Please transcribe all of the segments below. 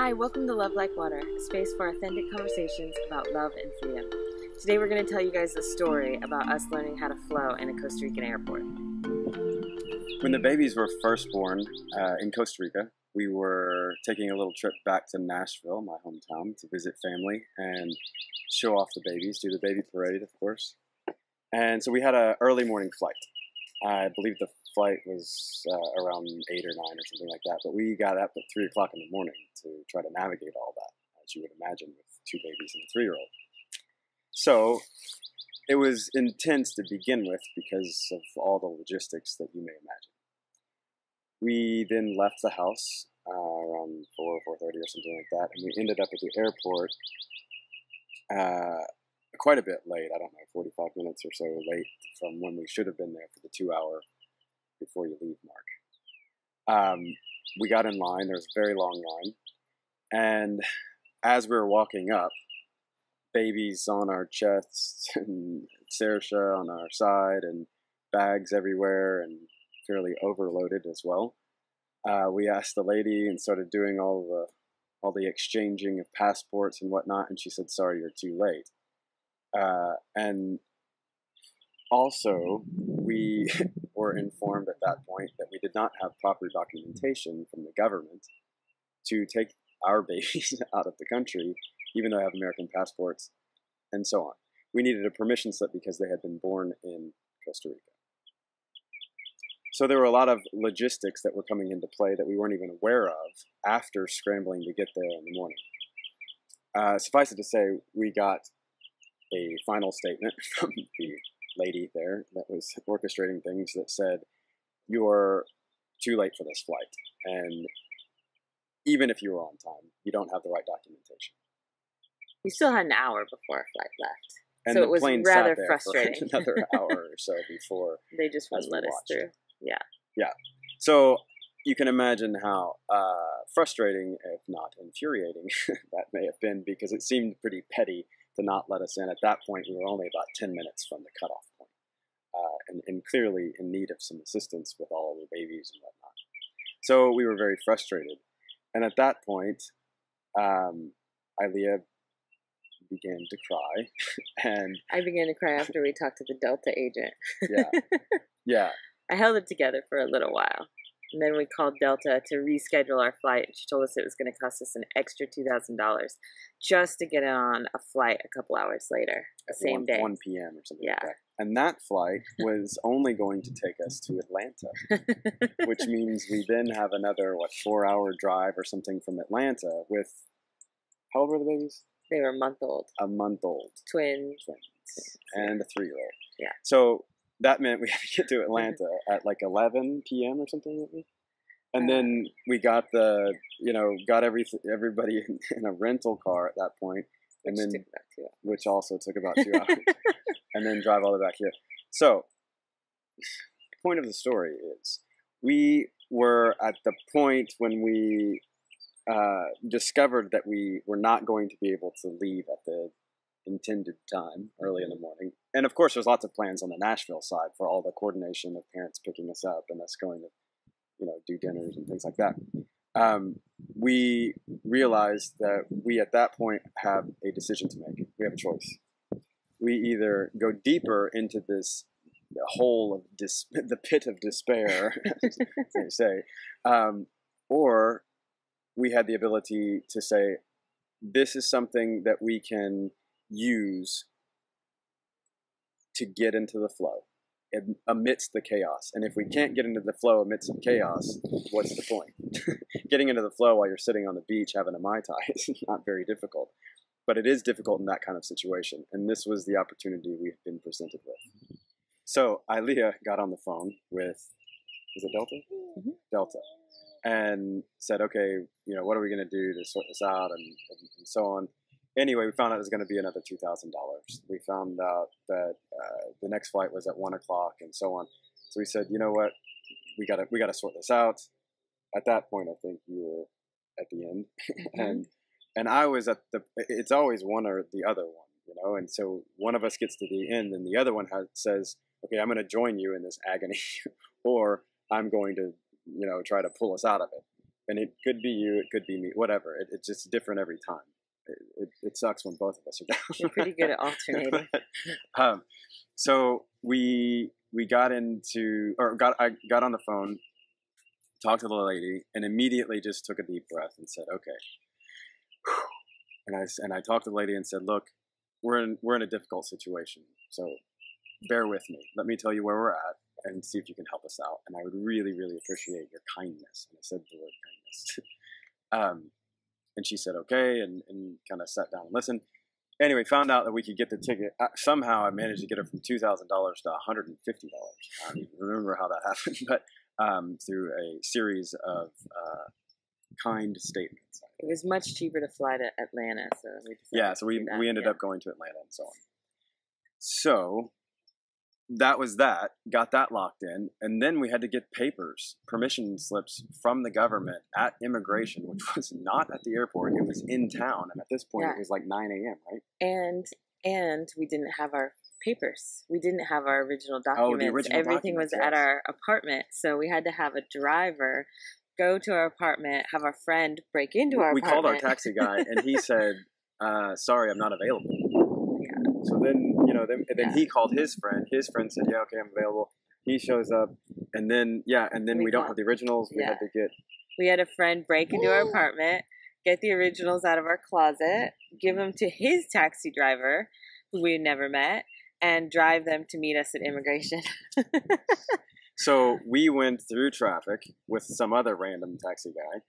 Hi, welcome to Love Like Water, a space for authentic conversations about love and freedom. Today we're going to tell you guys a story about us learning how to flow in a Costa Rican airport. When the babies were first born in Costa Rica, we were taking a little trip back to Nashville, my hometown, to visit family and show off the babies, do the baby parade, of course. And so we had an early morning flight. I believe the flight was around 8 or 9 or something like that, but we got up at 3 o'clock in the morning to try to navigate all that, as you would imagine, with 2 babies and a 3-year-old. So it was intense to begin with because of all the logistics that you may imagine. We then left the house around 4 or 4:30 or something like that, and we ended up at the airport quite a bit late. I don't know, 45 minutes or so late from when we should have been there for the 2-hour before you leave mark. We got in line. There was a very long line, and as we were walking up, babies on our chests and Saoirse on our side and bags everywhere and fairly overloaded as well. We asked the lady and started doing all the exchanging of passports and whatnot, and she said, "Sorry, you're too late." And also, we were informed at that point that we did not have proper documentation from the government to take our babies out of the country, even though they have American passports, and so on. We needed a permission slip because they had been born in Costa Rica. So there were a lot of logistics that were coming into play that we weren't even aware of after scrambling to get there in the morning. Suffice it to say, we got a final statement from the lady there that was orchestrating things that said, "You're too late for this flight, and even if you were on time, you don't have the right documentation." We still had an hour before our flight left, And so the it was plane rather sat there frustrating. for another hour or so before They just wouldn't let us watched. through. Yeah. So you can imagine how frustrating, if not infuriating, that may have been, because it seemed pretty petty to not let us in. At that point, we were only about 10 minutes from the cutoff point, and clearly in need of some assistance with all the babies and whatnot. So we were very frustrated. And at that point, Ilea began to cry. And I began to cry after we talked to the Delta agent. yeah. I held it together for a little while. And then we called Delta to reschedule our flight. She told us it was going to cost us an extra $2,000 just to get on a flight a couple hours later, the same day. 1 p.m. or something like Yeah. that. And that flight was only going to take us to Atlanta, which means we then have another, 4-hour drive or something from Atlanta with, how old were the babies? They were a month old. A month old. Twins. And a 3-year-old. Yeah. So that meant we had to get to Atlanta at 11 p.m. or something like that. And then we got everybody in a rental car at that point, and then which also took about 2 hours, and then drive all the way back here. So, the point of the story is, we were at the point when we discovered that we were not going to be able to leave at the intended time early in the morning. And of course, there's lots of plans on the Nashville side for all the coordination of parents picking us up and us going to, do dinners and things like that. We realized that we at that point have a decision to make. We have a choice. We either go deeper into this hole of the pit of despair, as they say, or we had the ability to say, this is something that we can use to get into the flow amidst the chaos. And if we can't get into the flow amidst the chaos, what's the point? Getting into the flow while you're sitting on the beach having a Mai Tai is not very difficult, but it is difficult in that kind of situation. And this was the opportunity we've been presented with. So Ilea got on the phone with, is it Delta? Mm-hmm. Delta. And said, okay, what are we going to do to sort this out and so on. Anyway, we found out it was going to be another $2,000. We found out that the next flight was at 1 o'clock and so on. So we said, you know what, we gotta sort this out. At that point, I think you were at the end, mm-hmm. and I was at it's always one or the other one, And so one of us gets to the end, and the other one says, okay, I'm going to join you in this agony, or I'm going to, try to pull us out of it. And it could be you, it could be me, whatever. It's just different every time. It sucks when both of us are down. You're pretty good at alternating. But, so we got I got on the phone, talked to the lady, and immediately just took a deep breath and said, okay. And I talked to the lady and said, look, we're in a difficult situation, so bear with me. Let me tell you where we're at and see if you can help us out. And I would really, really appreciate your kindness. And I said the word kindness. And she said, okay, and kind of sat down and listened. Anyway, found out that we could get the ticket. Somehow I managed to get it from $2,000 to $150. I don't even remember how that happened, but through a series of kind statements. It was much cheaper to fly to Atlanta, so we ended up going to Atlanta and so on. So that was that. Got that locked in, and then we had to get papers, permission slips from the government at immigration, which was not at the airport. It was in town, and at this point it was like 9 a.m. Right? And we didn't have our papers. We didn't have our original documents. Oh, the original Everything documents, was at our apartment, so we had to have a driver go to our apartment, have our friend break into our apartment. We called our taxi guy, and he said, sorry, I'm not available. Yeah. So then, then he called his friend. His friend said, yeah, okay, I'm available. He shows up, and then we don't have the originals. We had a friend break into our apartment, get the originals out of our closet, give them to his taxi driver, who we had never met, and drive them to meet us at immigration. So we went through traffic with some other random taxi guy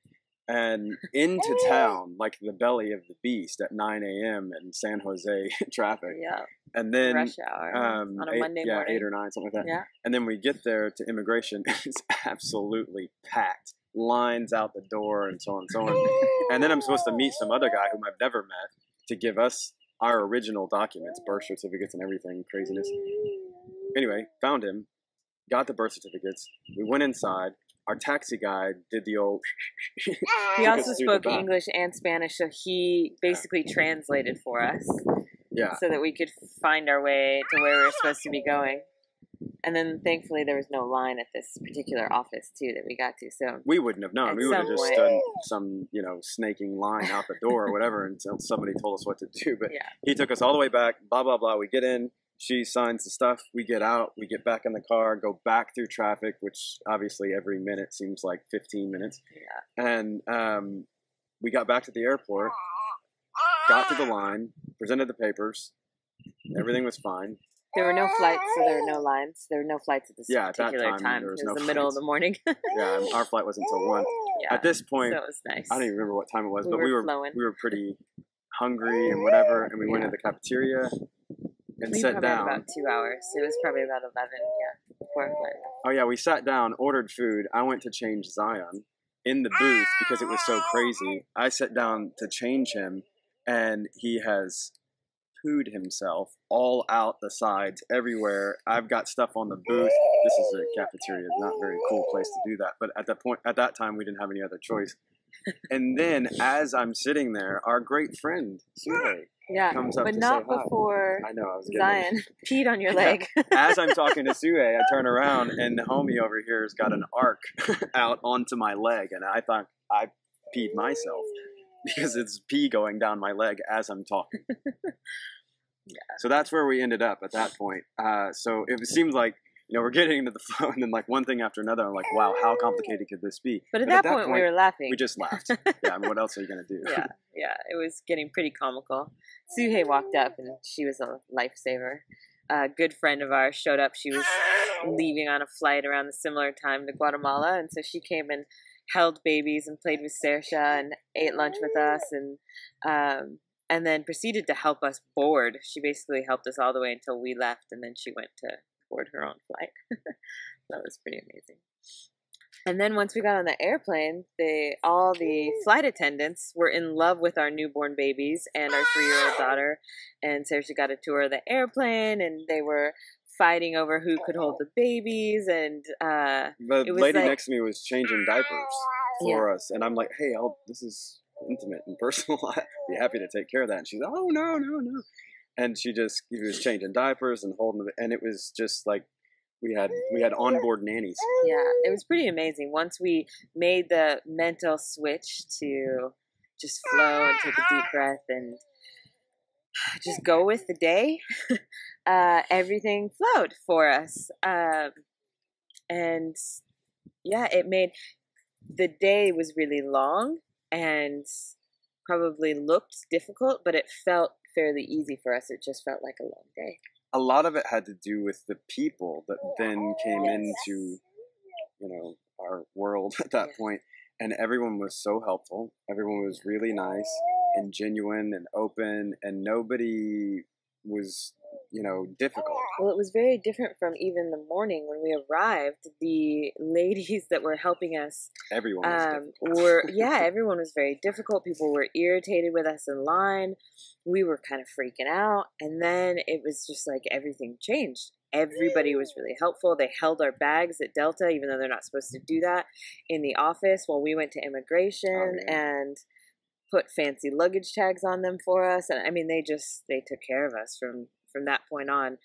and into town, like the belly of the beast at 9 a.m. in San Jose traffic. Yeah. And then rush hour on a Monday morning. 8 or 9, something like that. Yeah. And then we get there to immigration. It's absolutely packed. Lines out the door and so on and so on. And then I'm supposed to meet some other guy whom I've never met to give us our original documents, birth certificates and everything, craziness. Anyway, found him. Got the birth certificates. We went inside. Our taxi guy did the old. He also spoke English and Spanish, so he basically translated for us. Yeah. So that we could find our way to where we were supposed to be going. And then thankfully there was no line at this particular office too that we got to. So we wouldn't have known. We would have just stood some, snaking line out the door or whatever until somebody told us what to do. But he took us all the way back. Blah blah blah. We get in. She signs the stuff, we get out, we get back in the car, go back through traffic, which obviously every minute seems like 15 minutes. Yeah. And we got back to the airport, got to the line, presented the papers, everything was fine. There were no flights, so there were no lines. There were no flights at this particular time. There was it was no the middle of the morning. Yeah, our flight wasn't until 1. Yeah, at this point, so it was nice. I don't even remember what time it was, but we were pretty hungry and whatever, and we went to the cafeteria. And we sat down. About 2 hours. It was probably about 11, before our flight. Oh yeah, we sat down, ordered food. I went to change Zion in the booth because it was so crazy. I sat down to change him, and he has pooed himself all out the sides everywhere. I've got stuff on the booth. This is a cafeteria, not a very cool place to do that. But at that time, we didn't have any other choice. And then, as I'm sitting there, our great friend Sue comes up but to not say hi. before I know, I was Zion peed on your leg. As I'm talking to Sue, I turn around and the homie over here has got an arc out onto my leg, and I thought I peed myself because it's pee going down my leg as I'm talking. So that's where we ended up at that point. So it seemed like we're getting into the flow, and then like one thing after another. I'm like, wow, how complicated could this be? But at that point, we were laughing. We just laughed. Yeah, I mean, what else are you gonna do? Yeah, it was getting pretty comical. Suhei walked up, and she was a lifesaver. A good friend of ours showed up. She was leaving on a flight around the similar time to Guatemala, and so she came and held babies and played with Sersha and ate lunch with us, and then proceeded to help us board. She basically helped us all the way until we left, and then she went to board her own flight. That was pretty amazing. And then once we got on the airplane, all the flight attendants were in love with our newborn babies and our 3-year-old daughter. And so she got a tour of the airplane, and they were fighting over who could hold the babies. And the lady next to me was changing diapers for us, and I'm like, "Hey, this is intimate and personal. I'd be happy to take care of that." And she's like, "Oh no." And she was changing diapers and holding them, and it was just like we had onboard nannies. Yeah, it was pretty amazing. Once we made the mental switch to just flow and take a deep breath and just go with the day, everything flowed for us. And yeah, it made the day was really long and probably looked difficult, but it felt fairly easy for us. It just felt like a long day. A lot of it had to do with the people that then came into, our world at that point. And everyone was so helpful. Everyone was really nice and genuine and open, and nobody was, difficult. Well, it was very different from even the morning when we arrived. The ladies that were helping us, everyone was everyone was very difficult. People were irritated with us in line. We were kind of freaking out, and then it was just like everything changed. Everybody was really helpful. They held our bags at Delta, even though they're not supposed to do that, in the office while we went to immigration and put fancy luggage tags on them for us. And I mean, they took care of us from that point on,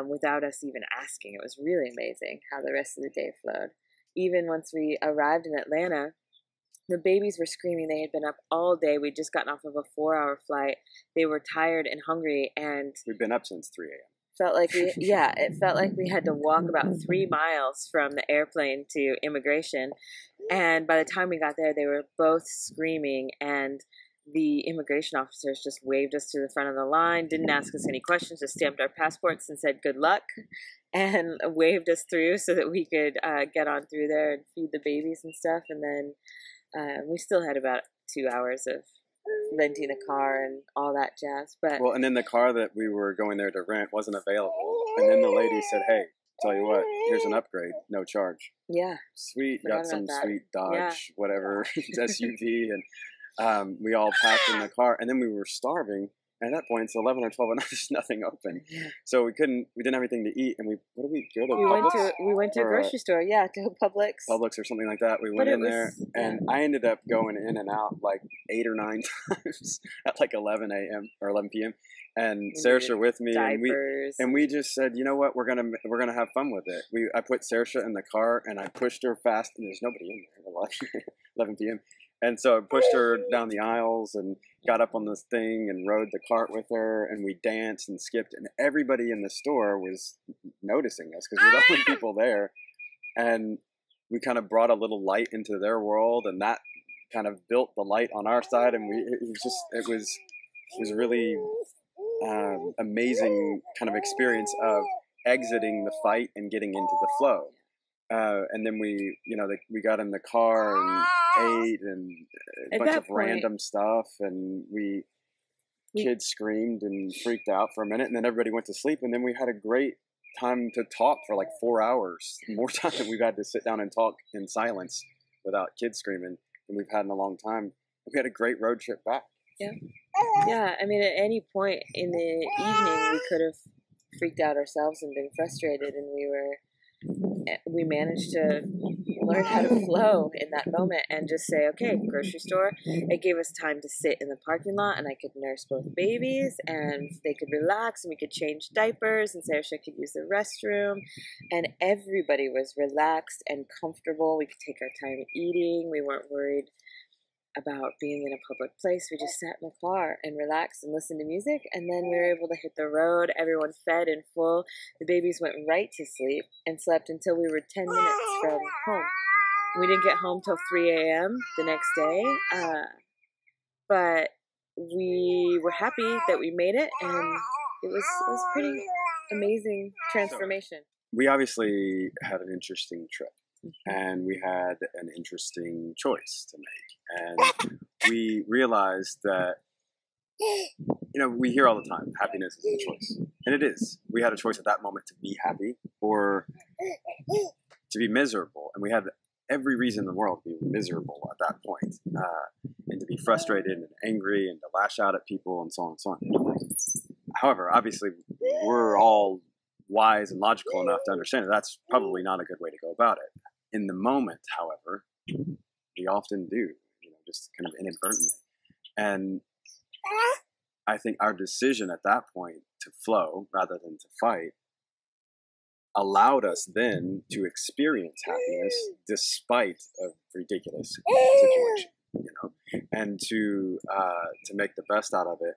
without us even asking. It was really amazing how the rest of the day flowed. Even once we arrived in Atlanta, the babies were screaming. They had been up all day. We'd just gotten off of a 4-hour flight. They were tired and hungry, and we've been up since 3 a.m. It felt like we had to walk about 3 miles from the airplane to immigration. And by the time we got there, they were both screaming, and the immigration officers just waved us to the front of the line, didn't ask us any questions, just stamped our passports and said good luck, and waved us through so that we could get on through there and feed the babies and stuff. And then we still had about 2 hours of renting a car and all that jazz. And then the car that we were going there to rent wasn't available. And then the lady said, hey, tell you what, here's an upgrade, no charge. Yeah. Sweet. Got some sweet Dodge, whatever, SUV. And we all packed in the car. And then we were starving. And at that point, it's 11 or 12 and there's nothing open. So we didn't have anything to eat. And what did we go to? We went to a grocery store. Yeah, to Publix. Publix or something like that. We went in there and I ended up going in and out like 8 or 9 times at like 11 a.m. or 11 p.m. And Saoirse with me, and we just said, you know what, we're gonna have fun with it. I put Saoirse in the car and I pushed her fast, and there's nobody in there at 11 p.m. And so I pushed her down the aisles and got up on this thing and rode the cart with her, and we danced and skipped, and everybody in the store was noticing us because we're the only people there, and we kind of brought a little light into their world, and that kind of built the light on our side, and it was really amazing kind of experience of exiting the fight and getting into the flow. And then we got in the car and ate and a bunch of random stuff, and kids screamed and freaked out for a minute, and then everybody went to sleep, and then we had a great time to talk for like 4 hours, more time than we've had to sit down and talk in silence without kids screaming than we've had in a long time. We had a great road trip back. Yeah, I mean, at any point in the evening, we could have freaked out ourselves and been frustrated, and we managed to learn how to flow in that moment and just say, okay, grocery store. It gave us time to sit in the parking lot, and I could nurse both babies, and they could relax, and we could change diapers, and Saoirse could use the restroom, and everybody was relaxed and comfortable. We could take our time eating. We weren't worried about being in a public place. We just sat in the car and relaxed and listened to music, and then we were able to hit the road. Everyone fed and full. The babies went right to sleep and slept until we were 10 minutes from home. We didn't get home till 3 a.m. the next day, but we were happy that we made it, and it was pretty amazing transformation. We obviously had an interesting trip. And we had an interesting choice to make. And we realized that, we hear all the time, happiness is a choice. And it is. We had a choice at that moment to be happy or to be miserable. And we had every reason in the world to be miserable at that point, and to be frustrated and angry and to lash out at people and so on and so on. However, obviously, we're all wise and logical enough to understand that that's probably not a good way to go about it. In the moment, however, we often do, just kind of inadvertently. And I think our decision at that point to flow rather than to fight allowed us then to experience happiness despite a ridiculous situation, you know, and to make the best out of it,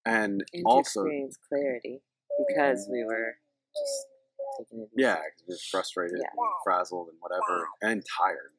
and also to experience clarity because we were just taking it easy. Yeah, because we were frustrated and frazzled and whatever, and tired.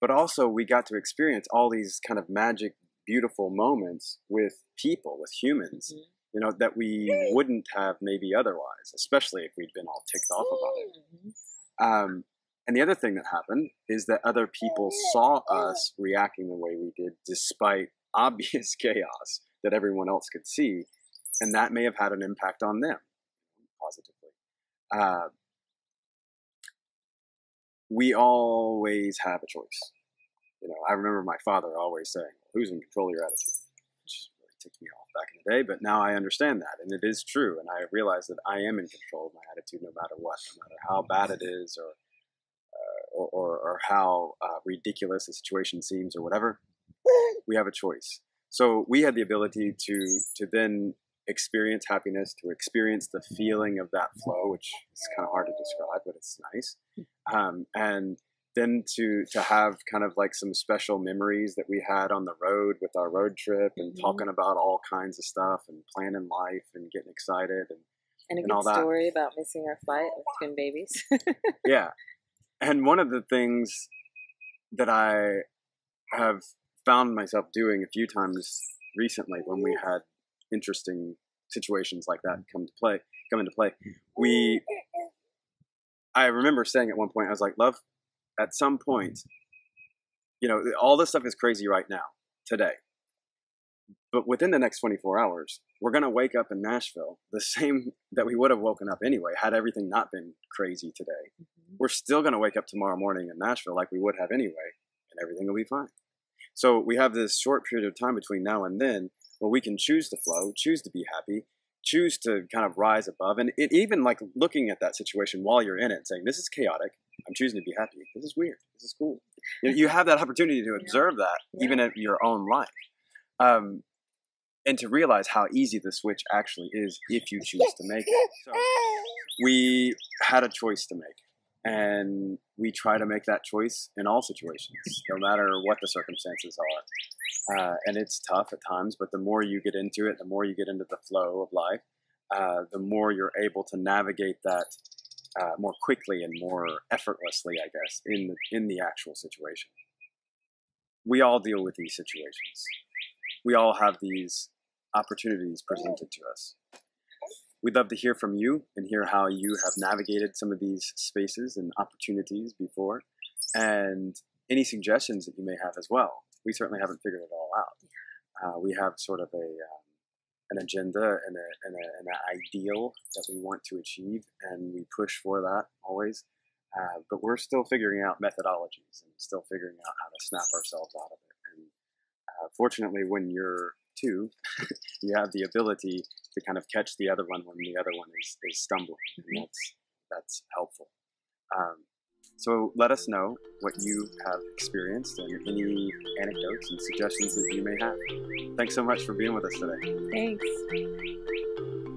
But also we got to experience all these kind of magic, beautiful moments with people, with humans, you know, that we wouldn't have maybe otherwise, especially if we'd been all ticked off about it. And the other thing that happened is that other people saw us reacting the way we did despite obvious chaos that everyone else could see, and that may have had an impact on them positively. We always have a choice. You know, I remember my father always saying, "Who's in control of your attitude?" Which really ticked me off back in the day, but now I understand that, and it is true, and I realize that I am in control of my attitude no matter what, no matter how bad it is, or how ridiculous the situation seems, or whatever. We have a choice. So we had the ability to then experience happiness, to experience the feeling of that flow, which is kind of hard to describe, but it's nice. And then to have kind of like some special memories that we had on the road with our road trip, and talking about all kinds of stuff and planning life and getting excited and a good story about missing our flight with twin babies. Yeah. And one of the things that I have found myself doing a few times recently when we had interesting situations like that come into play, I remember saying at one point, I was like, "Love, at some point, you know, all this stuff is crazy right now, today. But within the next 24 hours, we're going to wake up in Nashville the same that we would have woken up anyway, had everything not been crazy today. We're still going to wake up tomorrow morning in Nashville like we would have anyway, and everything will be fine." So we have this short period of time between now and then where we can choose to flow, choose to be happy, choose to kind of rise above. And it even like looking at that situation while you're in it and saying, "This is chaotic. I'm choosing to be happy. This is weird. This is cool." You have that opportunity to observe that even in your own life. And to realize how easy the switch actually is if you choose to make it. So we had a choice to make. And we try to make that choice in all situations, no matter what the circumstances are. And it's tough at times, but the more you get into it, the more you get into the flow of life, the more you're able to navigate that more quickly and more effortlessly, I guess, in the actual situation. We all deal with these situations. We all have these opportunities presented to us. We'd love to hear from you and hear how you have navigated some of these spaces and opportunities before, and any suggestions that you may have as well. We certainly haven't figured it all out. We have sort of an agenda and an ideal that we want to achieve, and we push for that always. But we're still figuring out methodologies and still figuring out how to snap ourselves out of it. And fortunately, when you're two, you have the ability to kind of catch the other one when the other one is stumbling, and that's helpful. So let us know what you have experienced and any anecdotes and suggestions that you may have. Thanks so much for being with us today. Thanks.